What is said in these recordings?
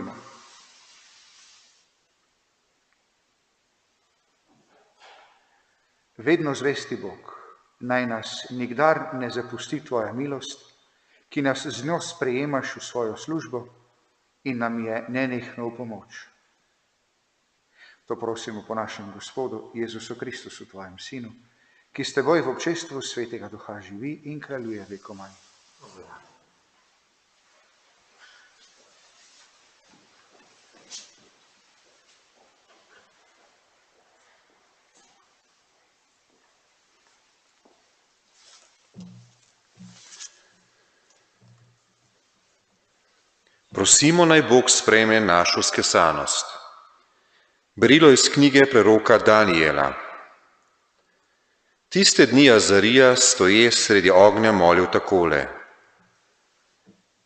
Molimo. Vedno zvesti Bog, naj nas nikdar ne zapusti tvoja milost, ki nas z njo sprejemaš v svojo službo in nam je nenehno v pomoč. To prosimo po našem Gospodu Jezusu Kristusu, tvojem Sinu, ki s teboj v občestvu Svetega Duha živi in kraljuje vekomaj. Prosimo, naj Bog sprejme našo skesanost. Berilo iz knjige preroka Danijela. Tiste dni Azarija stoje sredi ognja molil takole: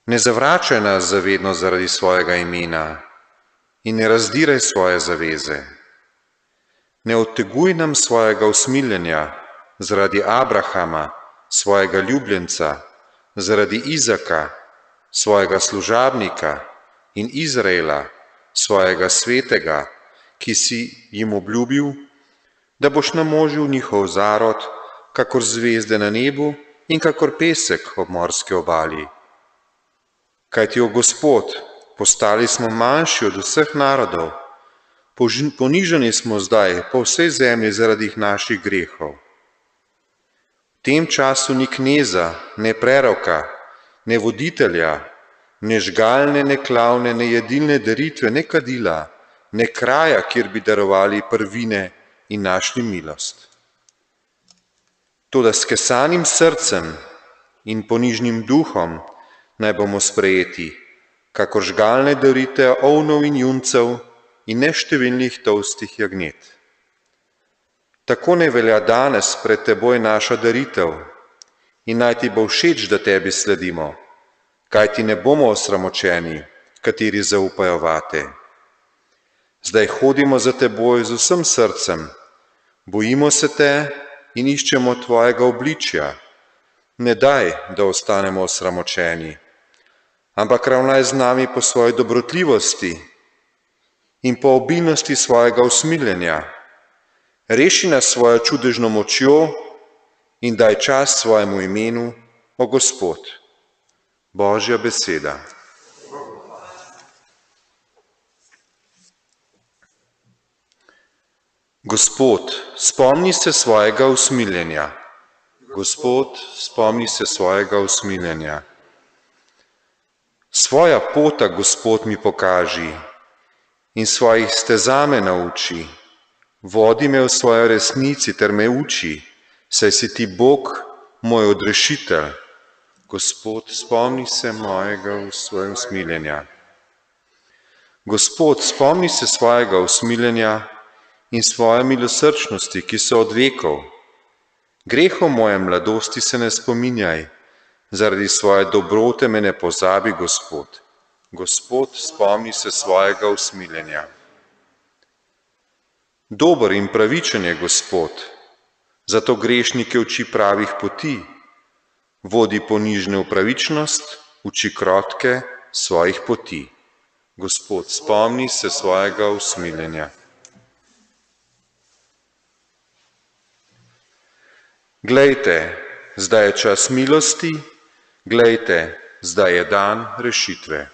Ne zavračaj nas zavedno zaradi svojega imena in ne razdiraj svoje zaveze. Ne odteguj nam svojega usmiljenja zaradi Abrahama, svojega ljubljenca, zaradi Izaka, svojega služabnika, in Izraela, svojega svetega, ki si jim obljubil, da boš namnožil njihov zarod, kakor zvezde na nebu in kakor pesek ob morski obali. Kajti, o Gospod, postali smo manjši od vseh narodov, ponižani smo zdaj po vsej zemlji zaradi naših grehov. V tem času ni kneza, ne preroka, ne voditelja, ne žgalne, ne klavne, ne jedilne daritve, ne kadila, ne kraja, kjer bi darovali prvine in našli milost. Toda s kesanim srcem in ponižnim duhom naj bomo sprejeti, kakor žgalne daritve ovnov in juncev in neštevilnih tolstih jagnet. Tako ne velja danes pred teboj naša daritev in naj ti bo všeč, da tebi sledimo, kajti ne bomo osramočeni, kateri zaupajo vate. Zdaj hodimo za teboj z vsem srcem, bojimo se te in iščemo tvojega obličja. Ne daj, da ostanemo osramočeni, ampak ravnaj z nami po svoji dobrotljivosti in po obilnosti svojega usmiljenja. Reši nas svojo čudežno močjo in daj čast svojemu imenu, o Gospod. Božja beseda. Gospod, spomni se svojega usmiljenja. Gospod, spomni se svojega usmiljenja. Svoja pota, Gospod, mi pokaži in svojih steza me nauči. Vodi me v svojo resnici ter me uči, saj si ti Bog, moj odrešitelj. Gospod, spomni se mojega svojega usmiljenja. Gospod, spomni se svojega usmiljenja in svoje milosrčnosti, ki so od vekov. Grehov moje mladosti se ne spominjaj, zaradi svoje dobrote me ne pozabi, Gospod. Gospod, spomni se svojega usmiljenja. Dober in pravičen je Gospod, zato grešnike uči pravih poti, vodi ponižne v pravičnost, uči krotke svojih poti. Gospod, spomni se svojega usmiljenja. Glejte, zdaj je čas milosti, glejte, zdaj je dan rešitve.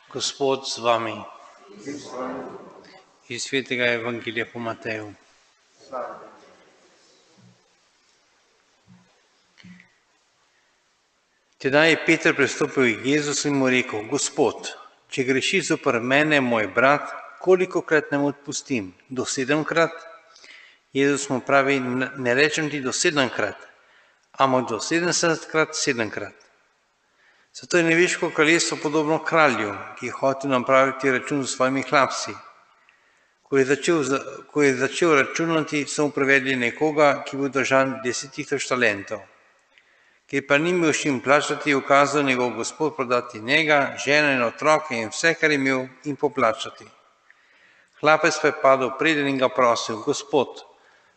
Gospod z vami. Iz svetega evangelija po Mateju. Tedaj je Peter pristopil k Jezusu in mu rekel: Gospod, če greši zoper mene moj brat, kolikokrat naj mu odpustim? Do 7-krat? Jezus mu pravi: ne rečem ti do 7-krat, ampak do 70-krat 7-krat. Zato je nebeško kraljestvo podobno kralju, ki je hotel napraviti račun s svojimi hlapci. Ko je začel računati, so mu privedli nekoga, ki bil dolžan 10.000 talentov. Ker pa ni imel s čim plačati, je ukazal njegov gospod prodati njega, ženo in otroke in vse, kar je imel, in poplačati. Hlapec pa je padel preden in ga prosil: Gospod,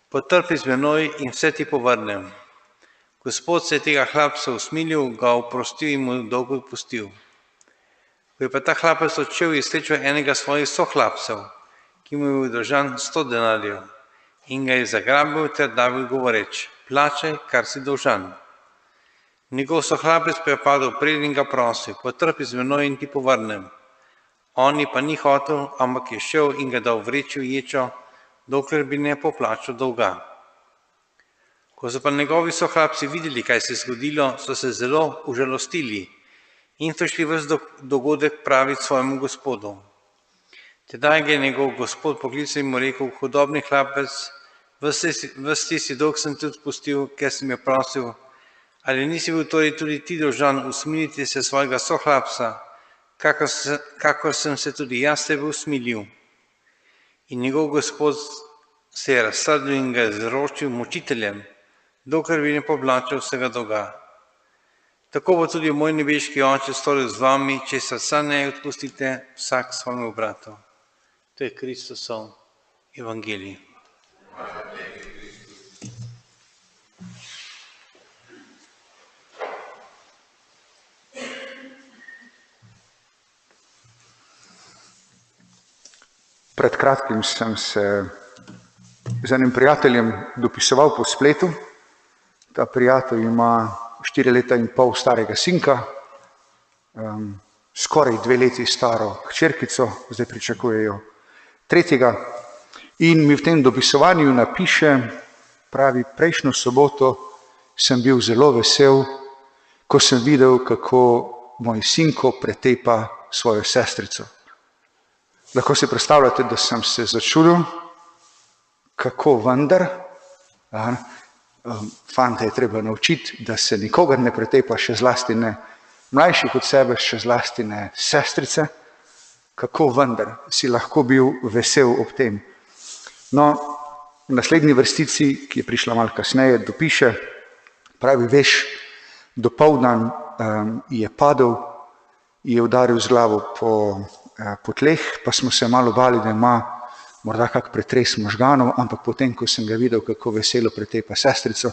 potrpi z menoj in vse ti povrnem. Gospod se je tega hlapca usmilil, ga oprostil in mu dolgo odpustil. Ko je pa ta hlapec odšel, je srečal enega svojih sohlapcev, ki mu je bil dolžan 100 denarjev, in ga je zagrabil ter davil govoreč: plačaj, kar si dolžan. Njegov sohlapec pa je padel pred in ga prosil: potrpi z menoj in ti povrnem. On pa ni hotel, ampak je šel in ga dal vreči v ječo, dokler bi ne poplačal dolga. Ko so pa njegovi sohlapci videli, kaj se je zgodilo, so se zelo užalostili in so šli ves dogodek praviti svojemu gospodu. Tedaj ga je njegov gospod poklical in mu rekel: hudobni hlapec, ves tisti dolg sem ti odpustil, ker sem je prosil. Ali nisi bil torej tudi ti dolžan usmiliti se svojega sohlapca, kakor sem se tudi jaz tebe usmilil? In njegov gospod se je razsrdil in ga je izročil mučiteljem, dokler bi ne poplačal vsega dolga. Tako bo tudi moj nebeški Oče storil z vami, če srca ne odpustite vsak svojemu bratu. To je Kristusov evangelij. Pred kratkim sem se z enim prijateljem dopisoval po spletu. Ta prijatelj ima 4 leta in pol starega sinka, skoraj 2 leti staro hčerkico, zdaj pričakujejo 3. In mi v tem dopisovanju napiše, pravi: prejšnjo soboto sem bil zelo vesel, ko sem videl, kako moj sinko pretepa svojo sestrico. Lahko si predstavljate, da sem se začudil, kako vendar. Fante je treba naučiti, da se nikogar ne pretepa, še zlasti ne mlajših od sebe, še zlasti ne sestrice. Kako vendar si lahko bil vesel ob tem. No, v naslednji vrstici, ki je prišla malo kasneje, dopiše, pravi: veš, dopoldan je padel, je udaril z glavo po tleh, pa smo se malo bali, da ima morda kak pretres možganov, ampak potem, ko sem ga videl, kako veselo pretepa sestrico,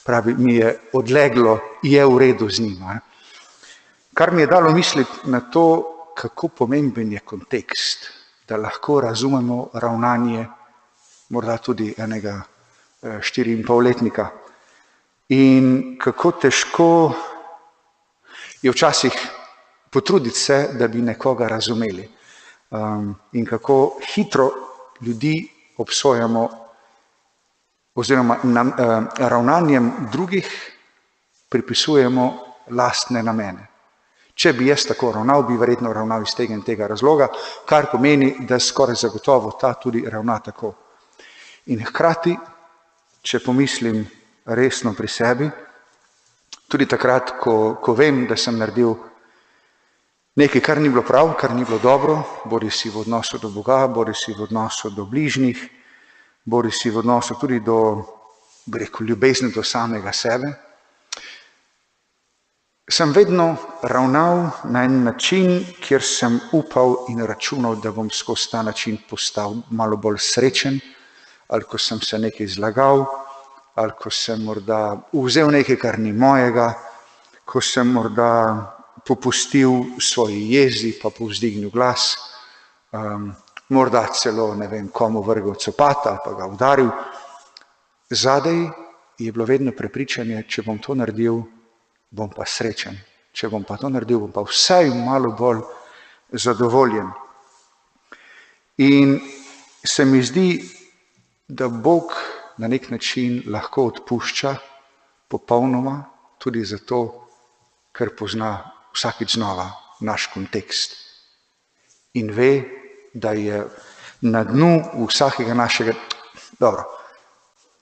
pravi, mi je odleglo, je v redu z njim. Kar mi je dalo misliti na to, kako pomemben je kontekst, da lahko razumemo ravnanje morda tudi enega 4,5-letnika. In kako težko je včasih potruditi se, da bi nekoga razumeli. In kako hitro ljudi obsojamo oziroma ravnanjem drugih pripisujemo lastne namene. Če bi jaz tako ravnal, bi verjetno ravnal iz tega in tega razloga, kar pomeni, da skoraj zagotovo ta tudi ravna tako. In hkrati, če pomislim resno pri sebi, tudi takrat, ko vem, da sem naredil nekaj, kar ni bilo prav, kar ni bilo dobro, bodi si v odnosu do Boga, bodi si v odnosu do bližnjih, bodi si v odnosu tudi do, bi rekel, ljubezni do samega sebe, sem vedno ravnal na en način, kjer sem upal in računal, da bom skozi ta način postal malo bolj srečen, ali ko sem se nekaj zlagal, ali ko sem morda vzel nekaj, kar ni mojega, ko sem morda popustil svoji jezi, pa povzdignil glas, morda celo, ne vem, komu vrgel copata ali pa ga udaril. Zadaj je bilo vedno prepričanje, če bom to naredil, bom pa srečen. Če bom pa to naredil, bom pa vsaj malo bolj zadovoljen. In se mi zdi, da Bog na nek način lahko odpušča popolnoma, tudi zato, ker pozna vsakič znova naš kontekst. In ve, da je na dnu vsakega našega, dobro,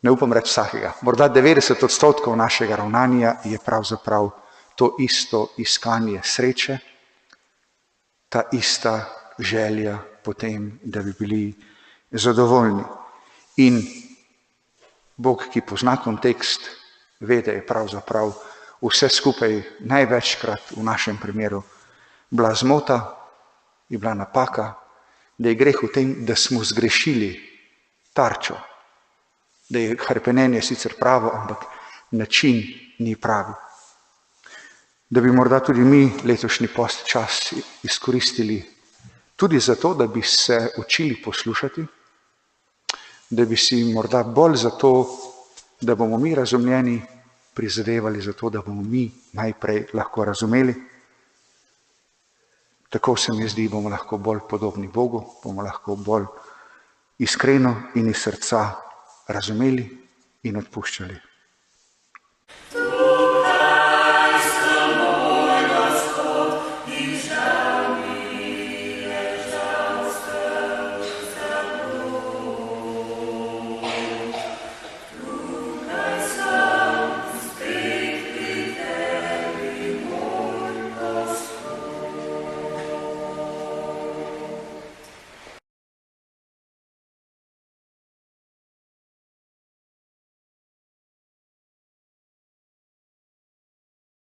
ne upam reči vsakega, morda 90% našega ravnanja je pravzaprav to isto iskanje sreče, ta ista želja potem, da bi bili zadovoljni. In Bog, ki pozna kontekst, ve, da je pravzaprav vse skupaj največkrat v našem primeru bila zmota, je bila napaka, da je greh v tem, da smo zgrešili tarčo, da je hrepenenje sicer pravo, ampak način ni pravi. Da bi morda tudi mi letošnji postčas izkoristili tudi zato, da bi se učili poslušati, da bi si morda bolj zato, da bomo mi razumljeni, prizadevali za to, da bomo mi najprej lahko razumeli. Tako se mi zdi, bomo lahko bolj podobni Bogu, bomo lahko bolj iskreno in iz srca razumeli in odpuščali.